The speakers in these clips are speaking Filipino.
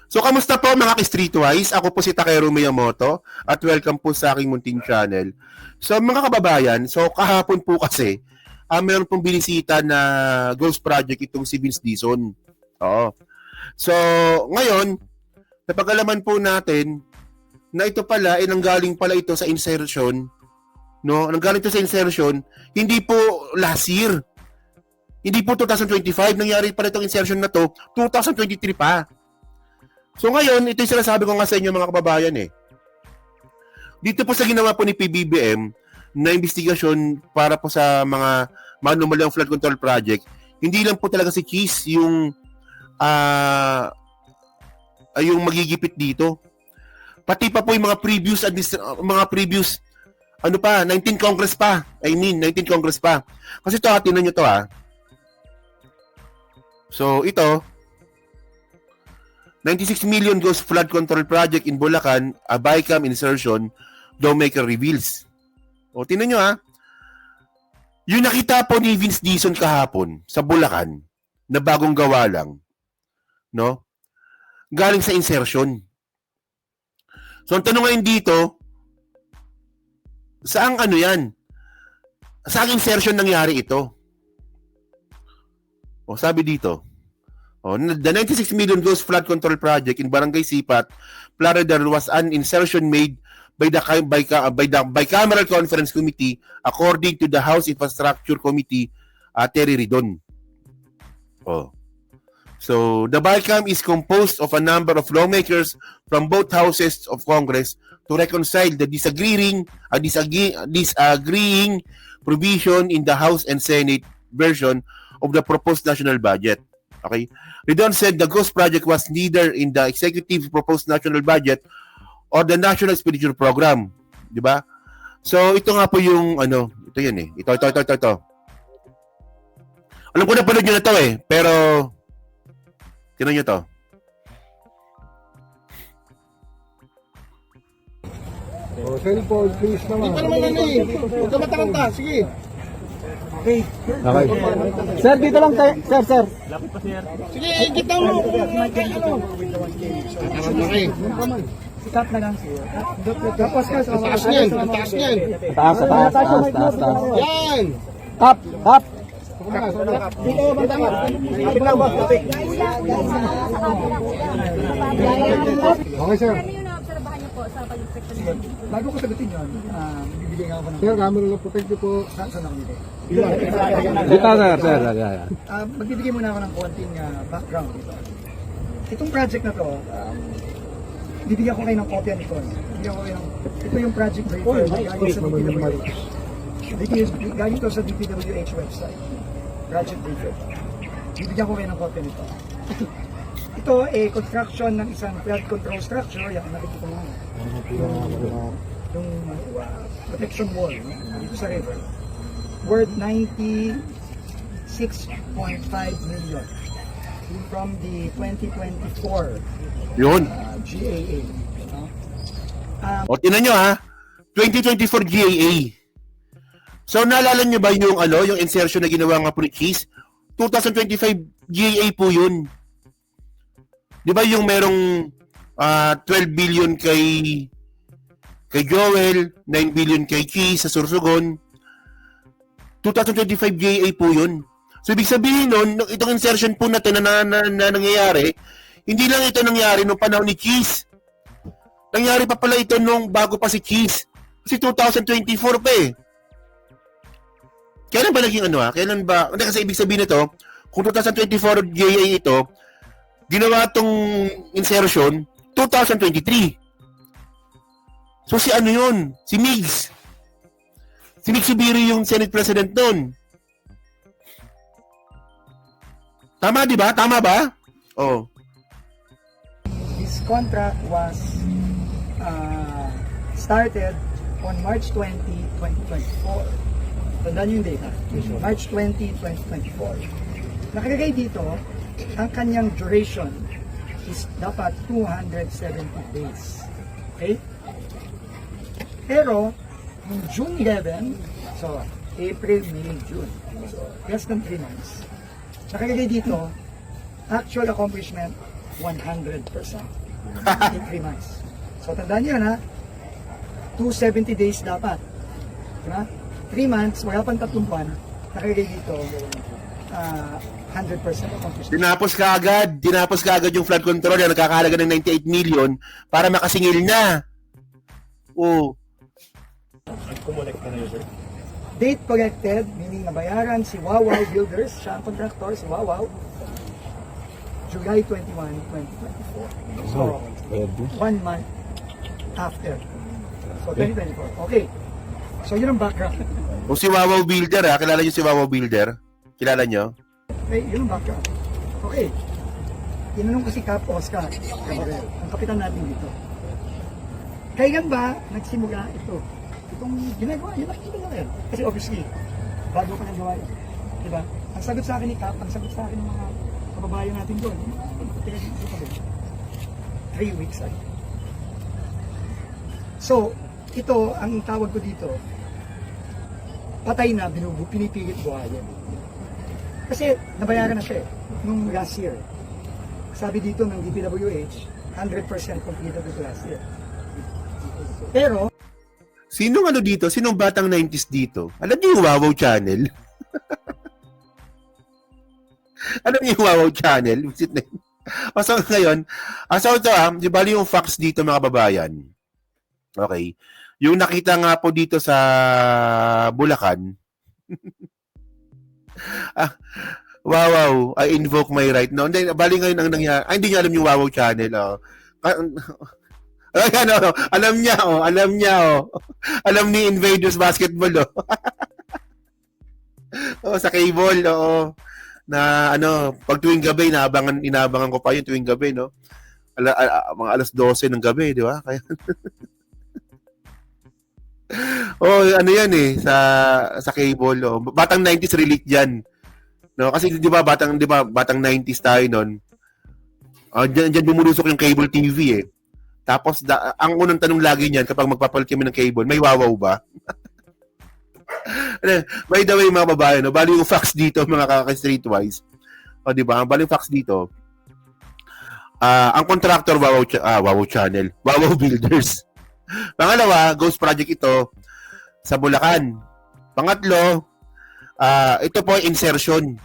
So, kamusta po mga ka-Streetwise? Ako po si Takeru Miyamoto at welcome po sa aking munting channel. So, mga kababayan, so kahapon po kasi, meron pong binisita na ghost project itong si Vince Dizon. Oo. So, ngayon, napag-alaman po natin na ito pala, nanggaling pala ito sa insertion, no? Nanggaling ito sa insertion, hindi po last year. Hindi po 2025, nangyari pala itong insertion na to, 2023 pa. So ngayon, ito yung sinasabi ko nga sa inyo mga kababayan eh. Dito po sa ginawa po ni PBBM na investigasyon para po sa mga manumalyang flood control project, hindi lang po talaga si Cheese yung magigipit dito. Pati pa po yung mga previous 19 Congress pa. 19 Congress pa. Kasi ito, tingnan nyo to ha. So ito, 96 million ghost flood control project in Bulacan, a BICAM insertion, lawmaker reveals. O, tingnan nyo ha. Yung nakita po ni Vince Dizon kahapon sa Bulacan, na bagong gawa lang, no? Galing sa insertion. So, ang tanong ngayon dito, saang ano yan? Saang insertion nangyari ito? O, sabi dito, the 96 million ghost flood control project in Barangay Sipat, Florida was an insertion made by the Bicameral Conference Committee according to the House Infrastructure Committee, Terry Ridon. So, the BICAM is composed of a number of lawmakers from both houses of Congress to reconcile the disagreeing provision in the House and Senate version of the proposed national budget. Okay? Ridon said the ghost project was neither in the executive proposed national budget or the National Expenditure Program. Di ba? So, ito nga po yung, ito yan eh. Ito. Alam ko na panood nyo na to eh. Pero, tinan nyo to. Cellphone, please naman. Ito naman huwag ka matakanta. Sige. Okay. Sir, dito lang tayo. Sir. Sige, kita mo. Stop na lang. Tapos ka. Taas niyan. Taas. Yan. Up. Dito, matama. Okay, sir. Ano yung naobserbahan niyo po sa pag-inspect niyo? Bago ko sagutin yun, bibigyan ako ng... Sir, camera lang po. Thank you po. Saan ako dito? Dito, sir. Magbibigay muna ako ng konting background dito. Itong project na to, bibigyan ko kayo ng kopya nito. Ito yung project briefer galing sa DPWH. Galing to sa DPWH website. Project briefer. Bibigyan ko kayo ng kopya nito. Ito ay construction ng isang flood control structure. Yan, nakikita mo. Yung protection wall dito sa river. Worth 96.5 million from the 2024 Yun. GAA. O, tinan nyo ha. 2024 GAA. So, naalala nyo ba yung, yung insertion na ginawa nga po ni Cheese? 2025 GAA po yun. Di ba yung merong 12 billion kay Joel, 9 billion kay Cheese sa Sursugon. 2025 GAA po yun. So, ibig sabihin nun, itong insertion po na ito na nangyayari, hindi lang ito nangyari nung panahon ni Cheese. Nangyari pa pala ito nung bago pa si Cheese. Kasi 2024 pa eh. Kailan ba naging Kailan ba? Kasi ibig sabihin nito, kung 2024 GAA ito, ginawa tong insertion 2023. So si yun? Si Migs. Si Migs Subiri yung Senate President doon. Tama, di ba? Tama ba? Oh. This contract was started on March 20, 2024. Tandaan yung data. March 20, 2024. Nakalagay dito, ang kanyang duration is dapat 270 days. Okay? Pero, yung June 11, so April, May, June. So, less than 3 months. Nakalagay dito, actual accomplishment, 100% in 3 months. So tandaan nyo yan ha, 270 days dapat. Diba? 3 months, wala pang 3 buwan, nakalagay dito, 100% accomplished. Dinapos ka agad yung flood control na nagkakahalaga ng 98 million para makasingil na. Oh. Date collected, meaning nabayaran si Wawaw Builders, siya ang contractor, si Wawaw, July 21, 2024. So, 1 month after. So, 2024. Okay. So, yun ang background. O si Wawaw Builder kilala niyo si Wawaw Builder? Kilala niyo? Okay, yun ang background. Okay. Tinanong ko si Cap Oscar Gabriel, ang kapitan natin dito. Kailan ba nagsimula ito? Itong ginagawa, yun nakikita na rin. Kasi obviously, bago pa nagawa yun. Diba? Ang sagot sa akin ni Cap, ang sagot sa akin ng mga kababayan natin doon, 3 weeks ago. So, ito, ang tawag ko dito, patay na, pinipilit buhayin. Kasi nabayaran na siya nung last year. Sabi dito ng DPWH, 100% completed ito last year. Pero, Sinong ano dito? Sinong batang 90s dito? Alam niyo yung Wawaw Channel? Alam niyo yung Wawaw Channel? Visit na yun. So ngayon, so ito di bali yung facts dito mga babayan. Okay. Yung nakita nga po dito sa Bulacan. Wawaw, I invoke my right. No, hindi, bali ngayon ang nangyari. Hindi niya alam yung Wawaw Channel. Ayan, alam niya. Alam ni Invaders Basketball, sa cable, na pag tuwing gabi, inaabangan ko pa yun tuwing gabi, no? Mga alas 12 ng gabi, di ba? Kaya ano yan sa cable, Batang 90s relate diyan. No, kasi 'di ba batang 90s tayo noon. Diyan bumulusok yung cable TV Tapos ang unang tanong lagi niyan kapag magpapalit kami ng cable, may Wawaw ba? By the way, mga babae, bali yung facts dito, mga kaka-streetwise. Di ba? Bali yung facts dito. Ang contractor, Wawaw Channel, Wawaw Builders. Pangalawa, ghost project ito sa Bulacan. Pangatlo, ito po insertion.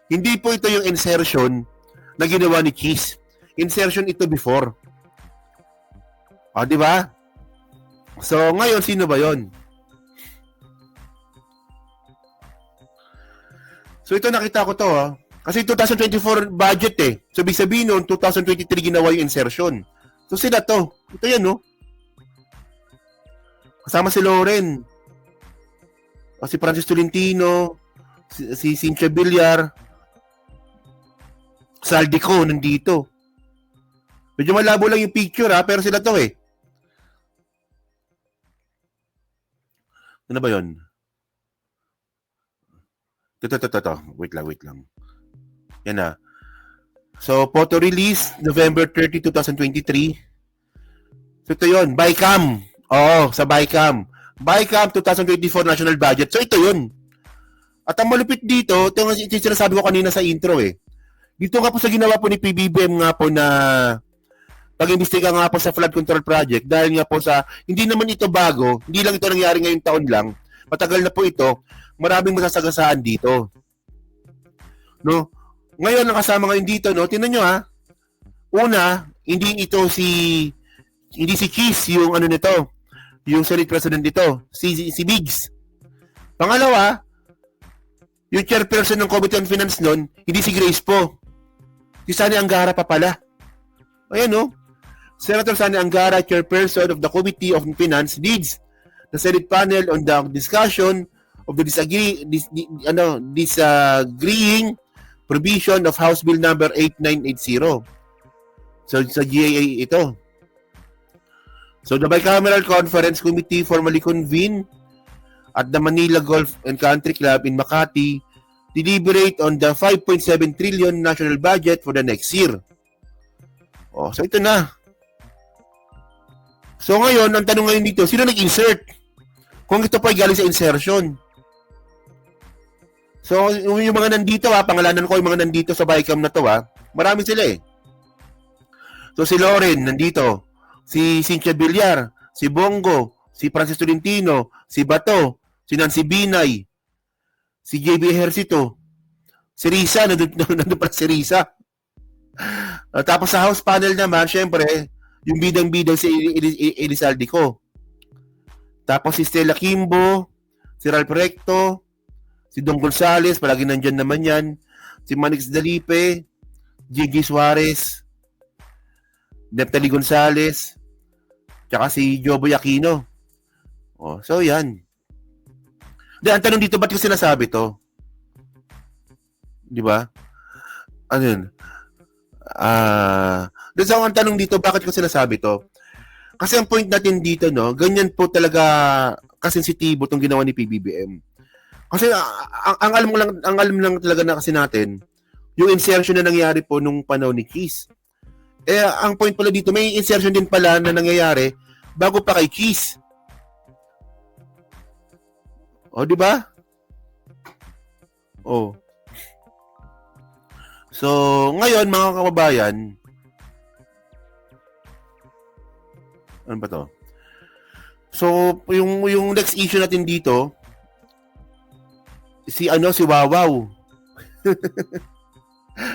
Hindi po ito yung insertion na ginawa ni Cheese. Insertion ito before. Di ba? So, ngayon, sino ba yon? So, ito nakita ko to, Kasi 2024 budget So, ibig sabihin nun, 2023 ginawa yung insertion. So, sila to. Ito yan, Kasama si Loren. Si Francis Tolentino. Si Cynthia Villar. Saldico, nandito. Medyo malabo lang yung picture, pero sila to, Ano ba yun? Ito. Wait lang. Yan na. So, photo release, November 30, 2023. So, ito yun. Bycam. Oo, sa Bycam. Bycam 2024 national budget. So, ito yun. At ang malupit dito, ito yung sinasabi ko kanina sa intro, Dito nga po sa ginawa po ni PBBM nga po na pag-imbestiga nga po sa flood control project dahil nga po sa, hindi naman ito bago, hindi lang ito nangyari ngayong taon lang, matagal na po ito, maraming masasagasaan dito. No? Ngayon, ang kasama ngayon dito, tingnan nyo una, hindi si Cheese yung nito, yung Senate President nito, si Biggs. Pangalawa, yung chairperson ng Committee on Finance nun, hindi si Grace po. Si Sani Angara pa pala. Ayan, Senator Sani Angara, chairperson of the Committee of Finance, leads the Senate panel on the discussion of the disagreeing provision of House Bill number 8980. So, sa GAA ito. So, the Bicameral Conference Committee formally convened at the Manila Golf and Country Club in Makati deliberate on the 5.7 trillion national budget for the next year. So ito na. So ngayon, ang tanong ngayon dito, sino nag-insert? Kung ito pa ay galing sa insertion. So yung mga nandito pangalanan ko yung mga nandito sa Bycam na to marami sila So si Loren nandito, si Cynthia Villar, si Bongo, si Francis Tolentino, si Bato, si Nancy Binay, si JB Ejercito, si Risa, nandun pala si Risa. Tapos sa house panel naman, syempre, yung bidang-bidang si Elizalde ko. Tapos si Stella Kimbo, si Ralph Recto, si Don Gonzales, palagi nandyan naman yan, si Manix Dalipe, Gigi Suarez, Neftali Gonzales, tsaka si Joboy Aquino. Oh, so yan. Ang tanong dito, ba't ko sinasabi to? Di ba? Ano yun? So ang tanong dito, bakit ko sinasabi to? Kasi ang point natin dito, no, ganyan po talaga kasensitibo itong ginawa ni PBBM. Kasi ang alam lang talaga na kasi natin, yung insertion na nangyari po nung panahon ni Keith. Ang point pala dito, may insertion din pala na nangyayari bago pa kay Keith. O, di ba? O. So, ngayon, mga kababayan, ano ba to? So, yung next issue natin dito, si Wawaw.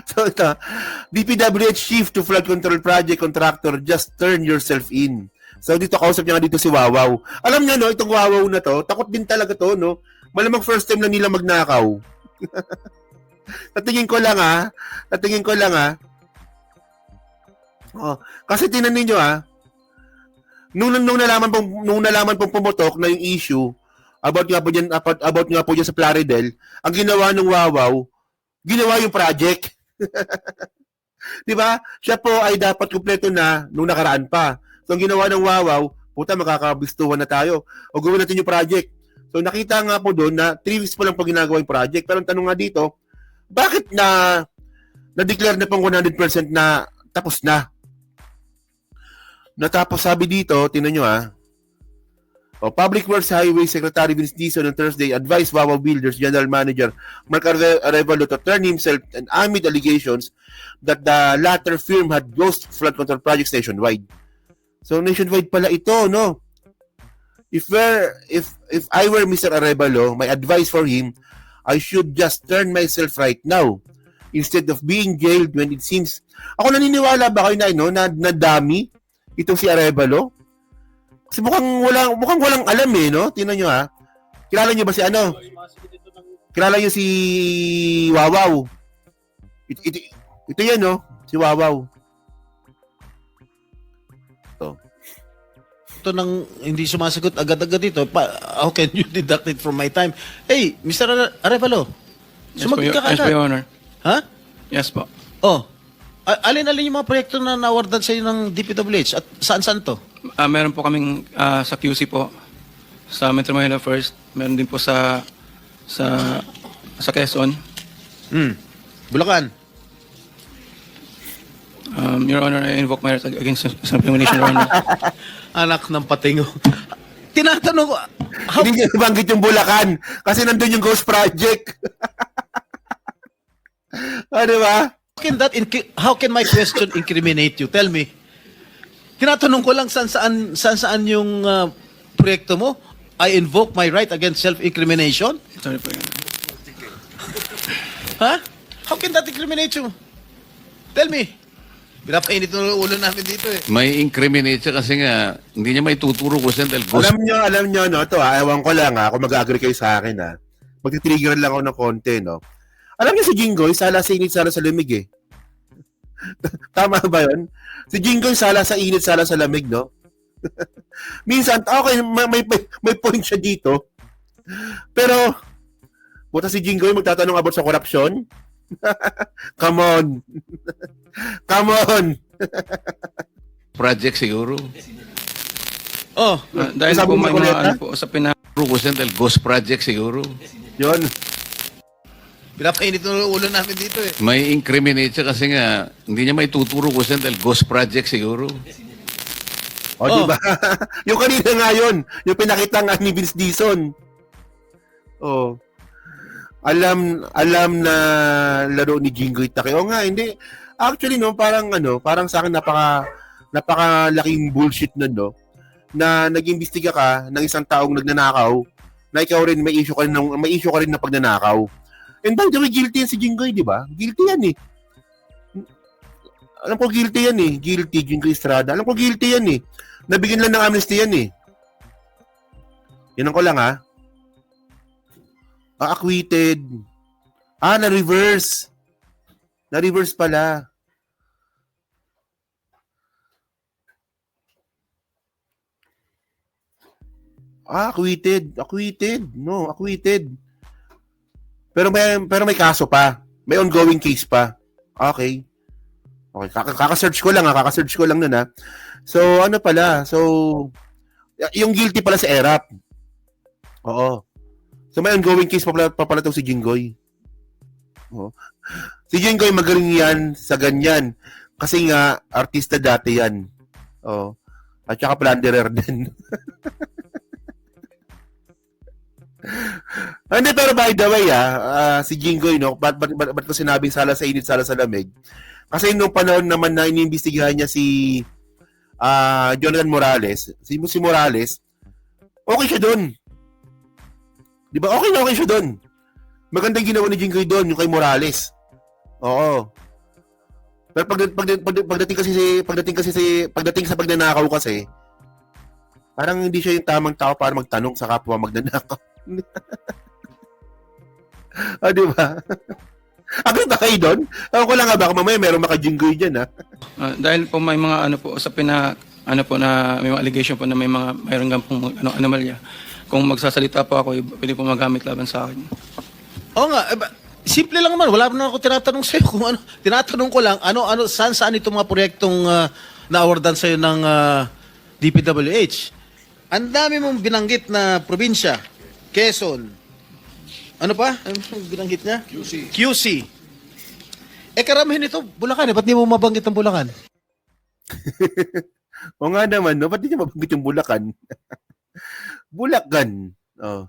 So, ito, DPWH Chief to Flood Control Project Contractor, just turn yourself in. So, dito, kausap niya nga dito si Wawaw. Alam niya, no, itong Wawaw na to, takot din talaga to, no? Malamang first time na nila magnakaw. Natingin ko lang, ha? Oh, kasi tinanin nyo, ha? Nung nalaman pong pumutok na yung issue about nga po dyan sa Plaridel, ang ginawa ng Wawaw, ginawa yung project. 'Di ba? Siya po ay dapat kumpleto na nung nakaraan pa. So ang ginawa ng Wawaw, puta makakabistuhan na tayo. O gawin natin yung project. So nakita nga po doon na 3 weeks pa lang po ginagawa yung project. Pero ang tanong nga dito, bakit na-declare na pang 100% na tapos na? Natapos sabi dito, tingnan nyo Public Works Highway Secretary Vince Dizon on Thursday advised Wawaw Builders General Manager Mark Arevalo to turn himself and amid allegations that the latter firm had ghost flood control projects nationwide. So nationwide pala ito, no? If I were Mr. Arevalo, my advice for him, I should just turn myself right now instead of being jailed when it seems. Ako naniniwala ba kayo na dami itong si Arevalo? Kasi mukhang walang alam no? Tingnan nyo Kilala nyo ba si Kilala nyo si Wawaw? Ito yan no? Si Wawaw. Ito nang hindi sumasagot agad-agad dito. How can you deduct it from my time? Hey, Mr. Arevalo, sumagot ka Yes po, kagad. Your Honor. Ha? Yes po. Oh. Alin-alin yung mga proyekto na nawardan sa iyo ng DPWH at saan-saan to? Meron po kaming sa QC po, sa Metro Manila First. Meron din po sa Quezon. Bulacan. Your Honor, I invoke my right against self-incrimination, Your Honor. Anak ng patingo. Tinatanong ko, Hindi niya nabanggit yung Bulacan kasi nandun yung Ghost Project. Diba? how can my question incriminate you? Tell me. Tinatanong ko lang saan yung proyekto mo. I invoke my right against self-incrimination? Sorry po, Your Honor. Ha? How can that incriminate you? Tell me. Pinapainit ng ulo namin dito May incriminate siya kasi nga hindi niya may tuturo ko siya dahil ghost. Alam nyo, no? Ito ewan ko lang kung mag-agree kayo sa akin Magtitrigger lang ako ng konti, no? Alam niyo si Jinggoy, sala sa init, sala sa lamig Tama ba yun? Si Jinggoy, sala sa init, sala sa lamig, no? Minsan, okay, may point siya dito. Pero, puta si Jinggoy magtatanong about sa korupsyon? Come on. Come on. Project siguro. Oh, Dahil Sabi po mo may ulit, mga usapin na Tuturo ko siya dahil ghost project siguro. Yun. pinapainit ng ulo namin dito May incriminate siya kasi nga hindi niya may tuturo ko siya dahil ghost project siguro. Di ba? Yung kanina nga yun. Yung pinakita nga ni Vince Dizon. Alam na laro ni Jinggoy Takeo nga, hindi. Actually, no, parang sa akin napakalaking bullshit nun, no, na nag-imbestiga ka ng isang taong nagnanakaw, na ikaw rin may issue ka rin ng pagnanakaw. And by the way, guilty yan si Jinggoy, di ba? Guilty yan eh. Alam ko guilty yan eh. Guilty, Jinggoy Estrada. Alam ko guilty yan eh. Nabigyan lang ng amnesty yan eh. Yan ko lang ha. Acquitted. Na-reverse. Na-reverse pala. Acquitted. Acquitted. No, acquitted. Pero may kaso pa. May ongoing case pa. Okay. Okay, kaka-search ko lang nun ha. So, ano pala? So, yung guilty pala sa ERAP. Oo. So, may ongoing case pa pala to si Jinggoy. Oo. Si Jinggoy magaling yan sa ganyan. Kasi nga, artista dati yan. Oo. At saka plunderer din. Hindi, pero by the way, si Jinggoy, no, ba't ko sinabing sala sa init, sala sa lamig? Kasi nung panahon naman na iniimbestigahan niya si Jonathan Morales, si Morales, okay siya doon. Di ba? Okay siya doon. Magandang ginawa ni Jinggoy doon, yung kay Morales. Oo. Pero pagdating sa pagnanakaw kasi, parang hindi siya yung tamang tao para magtanong sa kapwa magnanakaw. Di ba? Agad na kayo doon? Ako ko lang nga, baka mamaya meron maka-Jinggoy dyan, ha? Dahil po may mga usapin na may mga allegation po na mayroon nga pong anomalya. Kung magsasalita po ako, pwede po magamit laban sa akin. Oo nga, simple lang naman. Wala na ako tinatanong sa'yo kung ano. Tinatanong ko lang, saan itong mga proyektong na-awardan sa'yo ng DPWH. Ang dami mong binanggit na probinsya. Quezon. Ano pa? Ano binanggit niya? QC. Karamihan ito, Bulacan. Ba't di mo mabanggit ang Bulacan? O nga naman, no? Ba't di niya mabanggit yung Bulacan? Bulacan. Oh.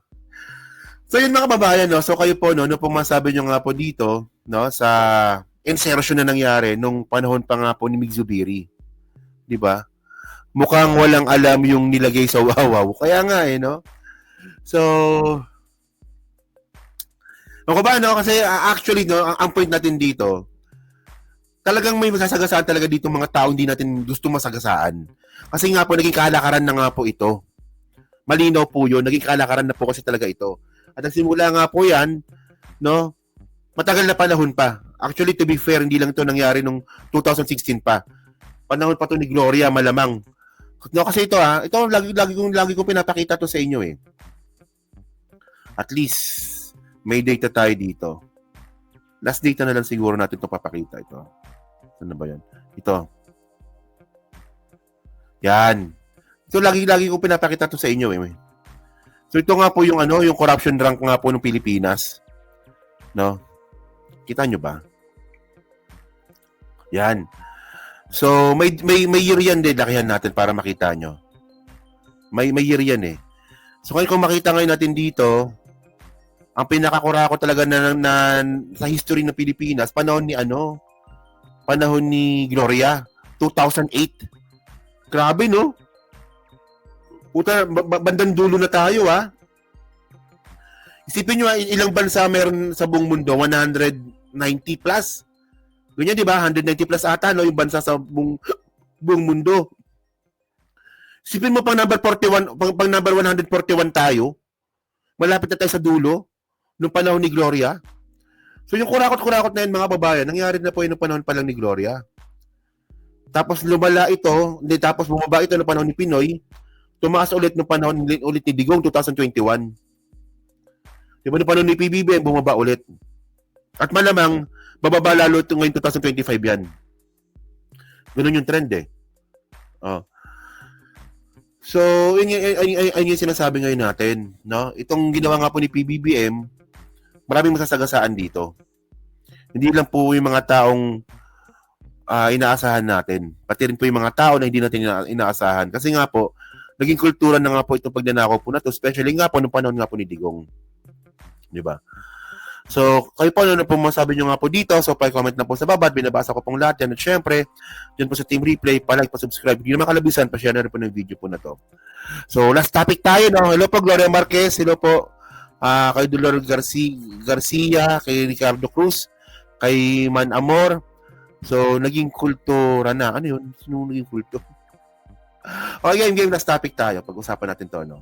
So yun mga kababayan, no? So kayo po, no? Ano pong masabi nyo nga po dito, no? Sa insertion na nangyari nung panahon pa nga po ni Mig Zubiri. Di ba? Mukhang walang alam yung nilagay sa wawaw. Kaya nga no? So, ano ba, no? Kasi actually, no, ang point natin dito, talagang may masasagasaan talaga dito mga tao hindi natin gusto masagasaan. Kasi nga po, naging kalakaran na nga po ito. Malinaw po yun, naging kalakaran na po kasi talaga ito. At nagsimula nga po yan, no, matagal na panahon pa. Actually, to be fair, hindi lang ito nangyari nung 2016 pa. Panahon pa to ni Gloria, malamang. No, kasi ito ito lagi kong pinapakita to sa inyo eh. At least may data tayo dito. Last data na lang siguro natin ito papakita ito. Ano ba 'yan? Ito. Yan. So lagi kong pinapakita to sa inyo eh. So ito nga po yung yung corruption rank nga po ng Pilipinas. No? Kita nyo ba? Yan. So, may year yan din, lakihan natin para makita nyo. May year yan eh. So, kung makita ngayon natin dito, ang pinakakurako talaga na sa history ng Pilipinas, panahon ni Gloria, 2008. Grabe, no? Puta, bandang dulo na tayo, Isipin nyo, ilang bansa meron sa buong mundo? 190 plus. Ganyan, di ba? 190 plus ata, no? Yung bansa sa buong mundo. Isipin mo, pang number 41, pang number 141 tayo. Malapit na tayo sa dulo nung panahon ni Gloria. So, yung kurakot-kurakot na yun, mga babayan, nangyari na po yun nung panahon pa lang ni Gloria. Tapos lumala ito, tapos bumaba ito nung panahon ni Pinoy, tumaas ulit nung panahon ulit ni Digong, 2021. Di ba nung panahon ni PBBM, bumaba ulit. At malamang, bababa lalo ito ngayon 2025 yan. Ganun yung trend eh. So, yun yung sinasabi ngayon natin. No? Itong ginawa nga po ni PBBM, maraming masasagasaan dito. Hindi lang po yung mga taong inaasahan natin. Pati rin po yung mga tao na hindi natin inaasahan. Kasi nga po, naging kultura na nga po itong pagnanakaw po na to, especially nga po nung panahon nga po ni Digong. Di ba? So, kayo po, ano po masabi nyo nga po dito. So, pa-comment na po sa baba. Binabasa ko pong lahat yan. At syempre, dyan po sa Team Replay, pa-like, pa-subscribe. Hindi naman kalabisan, pa-share na rin po ng video po na to. So, last topic tayo, no? Hello po, Gloria Marquez. Hello po, kay Dolor Garcia, kay Ricardo Cruz, kay Man Amor. So, naging kultura na. Ano yun? Sino naging kulto? Okay, game. Last topic tayo. Pag-usapan natin to, no?